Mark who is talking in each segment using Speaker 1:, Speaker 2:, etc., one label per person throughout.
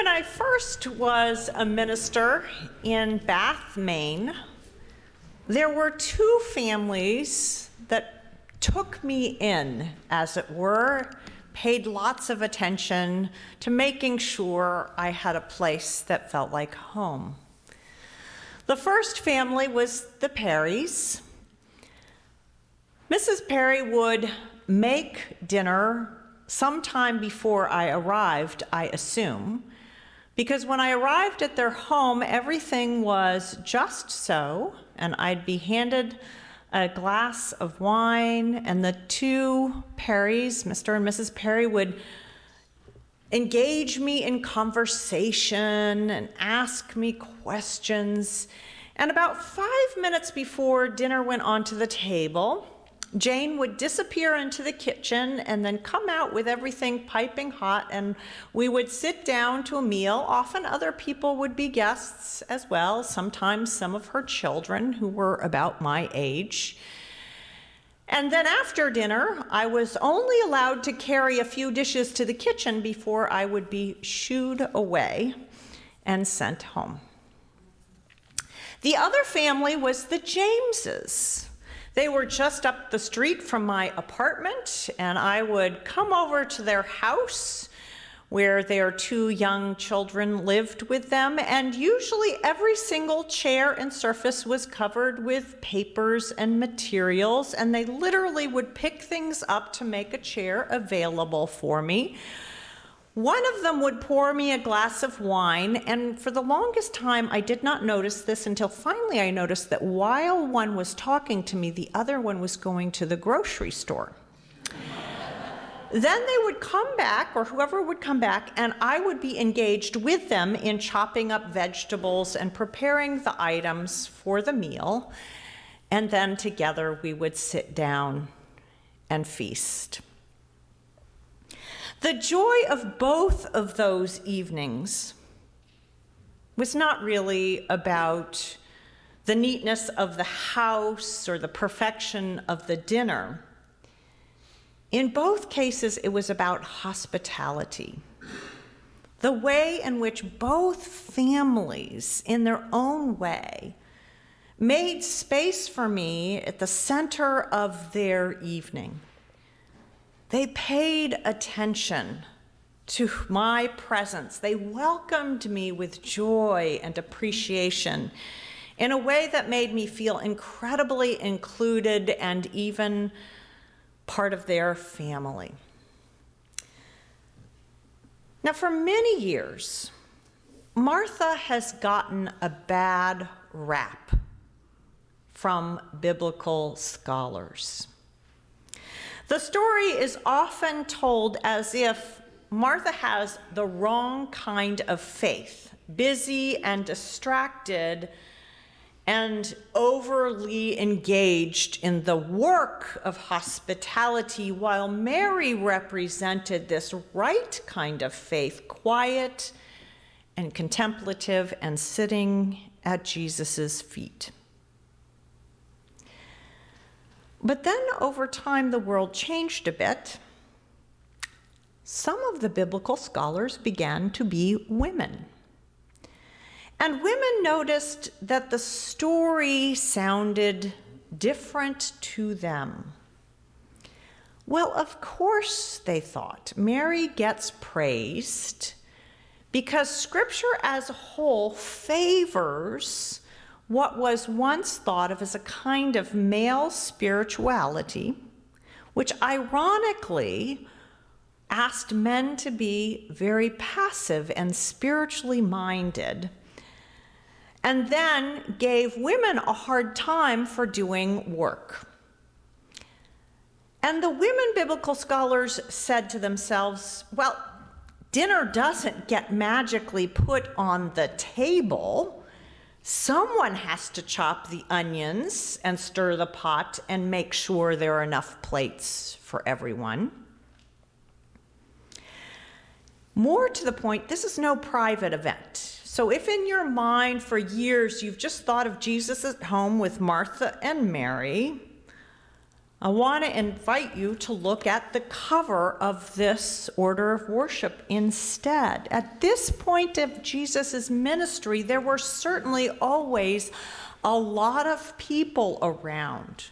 Speaker 1: When I first was a minister in Bath, Maine, there were two families that took me in, as it were, paid lots of attention to making sure I had a place that felt like home. The first family was the Perrys. Mrs. Perry would make dinner sometime before I arrived, I assume, because when I arrived at their home, everything was just so, and I'd be handed a glass of wine, and the two Perrys, Mr. and Mrs. Perry, would engage me in conversation and ask me questions. And about 5 minutes before dinner went onto the table, Jane would disappear into the kitchen and then come out with everything piping hot, and we would sit down to a meal. Often other people would be guests as well, sometimes some of her children who were about my age. And then after dinner, I was only allowed to carry a few dishes to the kitchen before I would be shooed away and sent home. The other family was the Jameses. They were just up the street from my apartment, and I would come over to their house where their two young children lived with them, and usually every single chair and surface was covered with papers and materials, and they literally would pick things up to make a chair available for me. One of them would pour me a glass of wine, and for the longest time I did not notice this until finally I noticed that while one was talking to me, the other one was going to the grocery store. Then they would come back, or whoever would come back, and I would be engaged with them in chopping up vegetables and preparing the items for the meal, and then together we would sit down and feast. The joy of both of those evenings was not really about the neatness of the house or the perfection of the dinner. In both cases, it was about hospitality. The way in which both families, in their own way, made space for me at the center of their evening. They paid attention to my presence. They welcomed me with joy and appreciation in a way that made me feel incredibly included and even part of their family. Now, for many years, Martha has gotten a bad rap from biblical scholars. The story is often told as if Martha has the wrong kind of faith, busy and distracted and overly engaged in the work of hospitality, while Mary represented this right kind of faith, quiet and contemplative and sitting at Jesus' feet. But then over time, the world changed a bit. Some of the biblical scholars began to be women. And women noticed that the story sounded different to them. Well, of course, they thought, Mary gets praised because Scripture as a whole favors what was once thought of as a kind of male spirituality, which ironically asked men to be very passive and spiritually minded, and then gave women a hard time for doing work. And the women biblical scholars said to themselves, well, dinner doesn't get magically put on the table. Someone has to chop the onions and stir the pot and make sure there are enough plates for everyone. More to the point, this is no private event. So if in your mind for years you've just thought of Jesus at home with Martha and Mary, I want to invite you to look at the cover of this order of worship instead. At this point of Jesus' ministry, there were certainly always a lot of people around.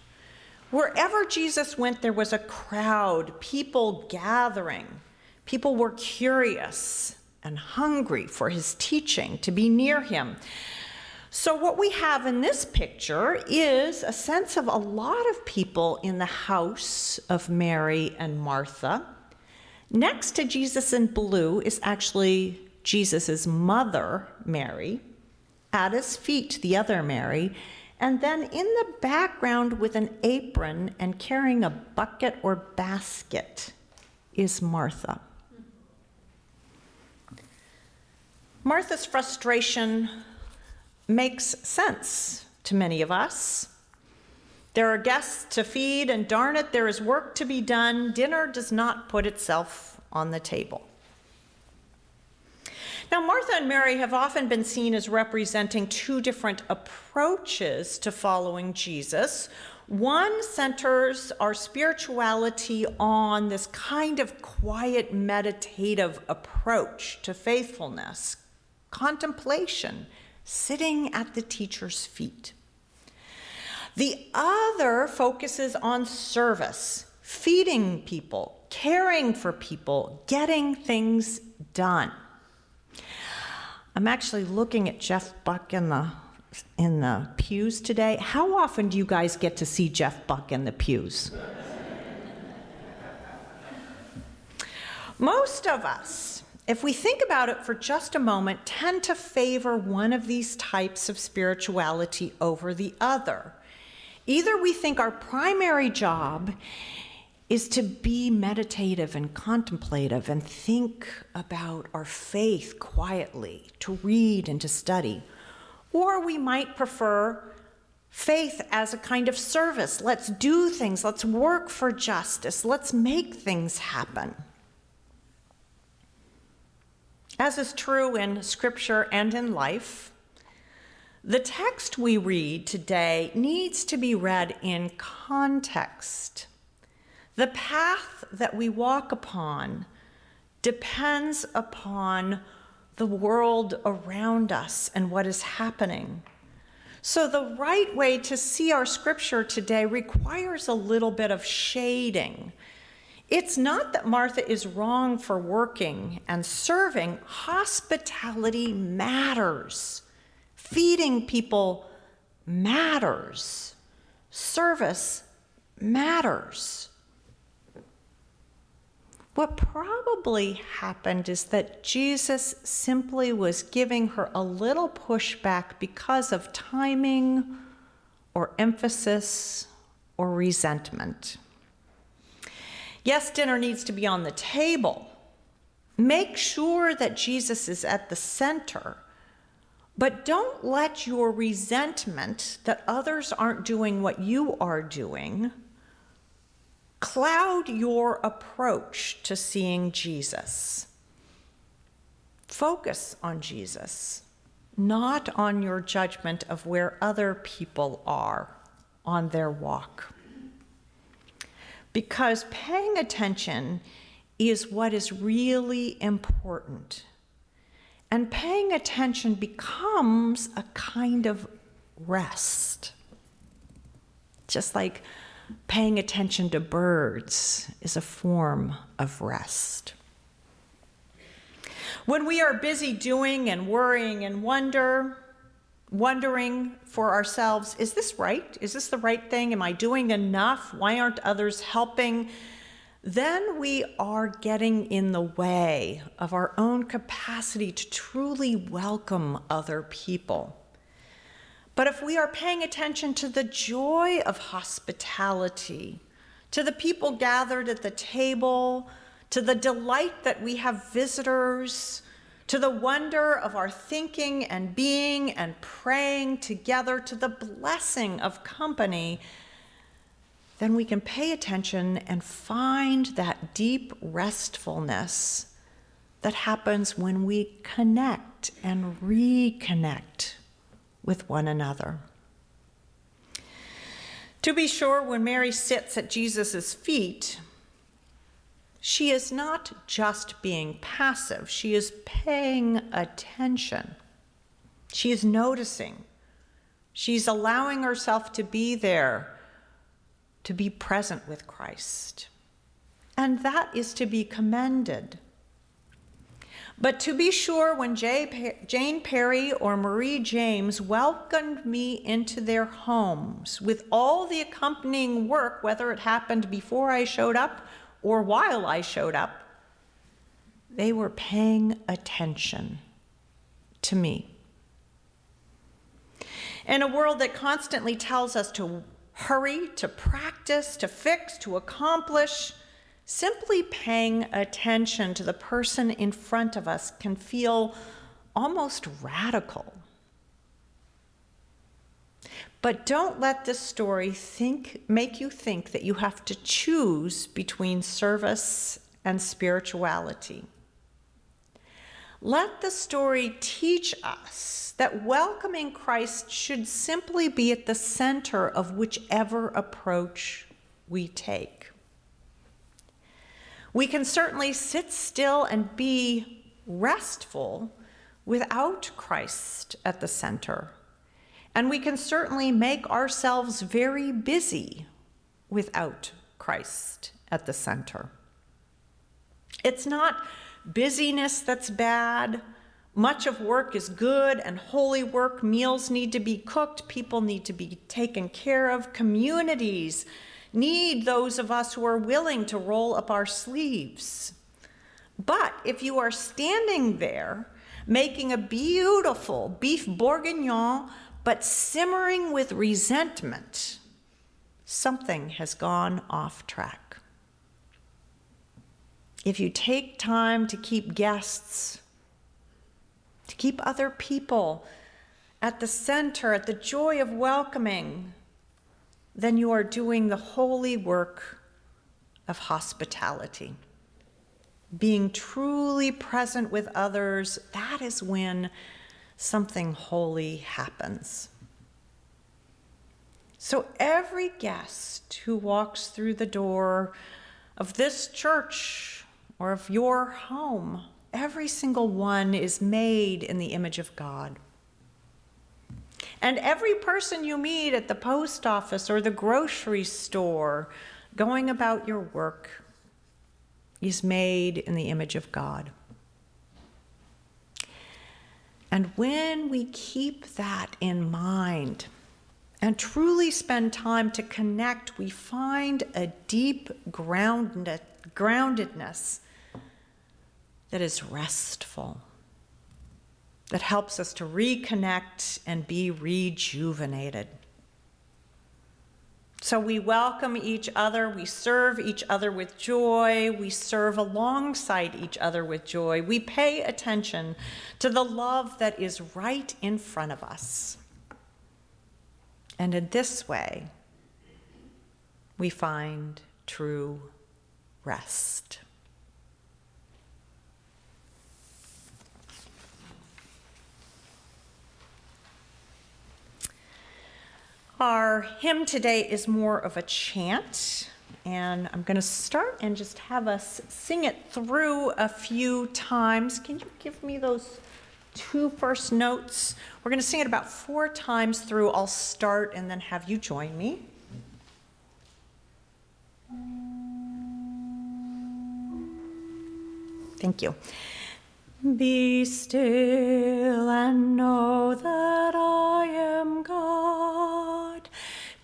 Speaker 1: Wherever Jesus went, there was a crowd, people gathering. People were curious and hungry for his teaching, to be near him. So what we have in this picture is a sense of a lot of people in the house of Mary and Martha. Next to Jesus in blue is actually Jesus' mother, Mary. At his feet, the other Mary. And then in the background with an apron and carrying a bucket or basket is Martha. Martha's frustration makes sense to many of us. There are guests to feed, and darn it, there is work to be done. Dinner does not put itself on the table. Now, Martha and Mary have often been seen as representing two different approaches to following Jesus. One centers our spirituality on this kind of quiet, meditative approach to faithfulness, contemplation, sitting at the teacher's feet. The other focuses on service, feeding people, caring for people, getting things done. I'm actually looking at Jeff Buck in the pews today. How often do you guys get to see Jeff Buck in the pews? Most of us, if we think about it for just a moment, tend to favor one of these types of spirituality over the other. Either we think our primary job is to be meditative and contemplative and think about our faith quietly, to read and to study. Or we might prefer faith as a kind of service. Let's do things, let's work for justice, let's make things happen. As is true in Scripture and in life, the text we read today needs to be read in context. The path that we walk upon depends upon the world around us and what is happening. So the right way to see our scripture today requires a little bit of shading. It's not that Martha is wrong for working and serving. Hospitality matters. Feeding people matters. Service matters. What probably happened is that Jesus simply was giving her a little pushback because of timing or emphasis or resentment. Yes, dinner needs to be on the table. Make sure that Jesus is at the center, but don't let your resentment that others aren't doing what you are doing cloud your approach to seeing Jesus. Focus on Jesus, not on your judgment of where other people are on their walk. Because paying attention is what is really important. And paying attention becomes a kind of rest. Just like paying attention to birds is a form of rest. When we are busy doing and worrying and wondering for ourselves, is this right? Is this the right thing? Am I doing enough? Why aren't others helping? Then we are getting in the way of our own capacity to truly welcome other people. But if we are paying attention to the joy of hospitality, to the people gathered at the table, to the delight that we have visitors, to the wonder of our thinking and being and praying together, to the blessing of company, then we can pay attention and find that deep restfulness that happens when we connect and reconnect with one another. To be sure, when Mary sits at Jesus' feet, she is not just being passive, she is paying attention. She is noticing. She's allowing herself to be there, to be present with Christ. And that is to be commended. But to be sure, when Jane Perry or Marie James welcomed me into their homes with all the accompanying work, whether it happened before I showed up or while I showed up, they were paying attention to me. In a world that constantly tells us to hurry, to practice, to fix, to accomplish, simply paying attention to the person in front of us can feel almost radical. But don't let this story make you think that you have to choose between service and spirituality. Let the story teach us that welcoming Christ should simply be at the center of whichever approach we take. We can certainly sit still and be restful without Christ at the center. And we can certainly make ourselves very busy without Christ at the center. It's not busyness that's bad. Much of work is good and holy work. Meals need to be cooked. People need to be taken care of. Communities need those of us who are willing to roll up our sleeves. But if you are standing there making a beautiful beef bourguignon, but simmering with resentment, something has gone off track. If you take time to keep guests, to keep other people at the center, at the joy of welcoming, then you are doing the holy work of hospitality. Being truly present with others, that is when something holy happens. So every guest who walks through the door of this church or of your home, every single one is made in the image of God. And every person you meet at the post office or the grocery store, going about your work, is made in the image of God. And when we keep that in mind and truly spend time to connect, we find a deep groundedness that is restful, that helps us to reconnect and be rejuvenated. So we welcome each other, we serve each other with joy, we serve alongside each other with joy. We pay attention to the love that is right in front of us. And in this way, we find true rest. Our hymn today is more of a chant, and I'm going to start and just have us sing it through a few times. Can you give me those two first notes? We're going to sing it about 4 times through. I'll start and then have you join me. Thank you. Be still and know that I am God.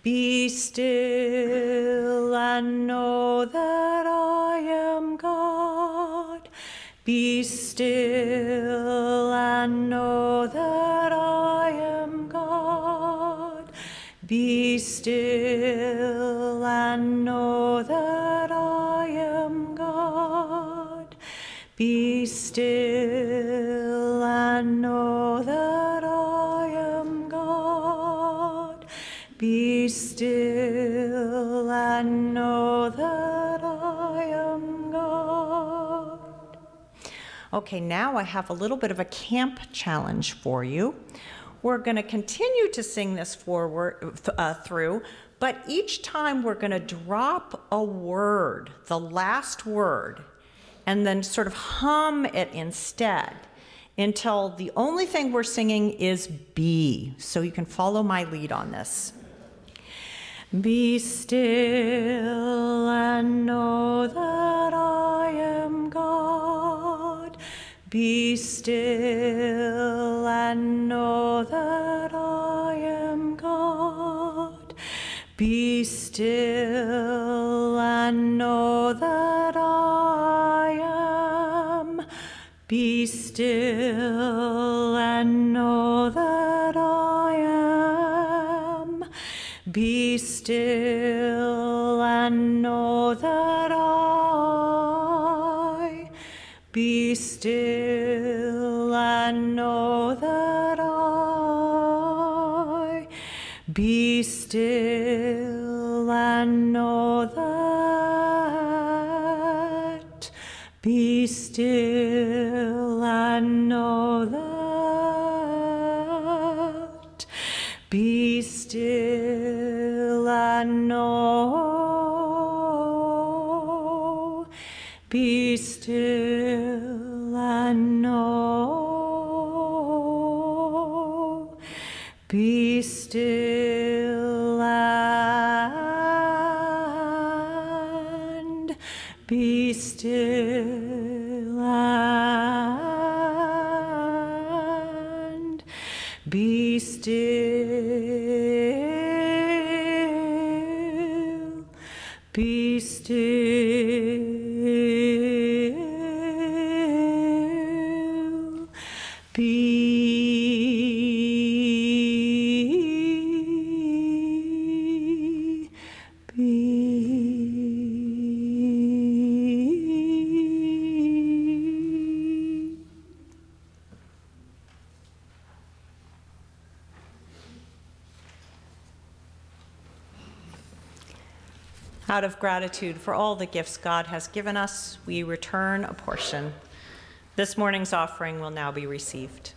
Speaker 1: Be still and know that I am God. Be still and know that I am God. Be still and know that I am God. Be still and know that I am God. Be still and know that I am God. Okay, now I have a little bit of a camp challenge for you. We're going to continue to sing this through, But each time we're going to drop a word, the last word, and then sort of hum it instead until the only thing we're singing is be. So you can follow my lead on this. Be still and know that I am God. Be still and know that I am God. Be still and know that I am. Be still and know that I am. Be still and know that I. Be still and know that I. Be still and know that. Be still and know that. Be still and know. Be still and know. Be still and be still and be still. Be still. Be Out of gratitude for all the gifts God has given us, we return a portion. This morning's offering will now be received.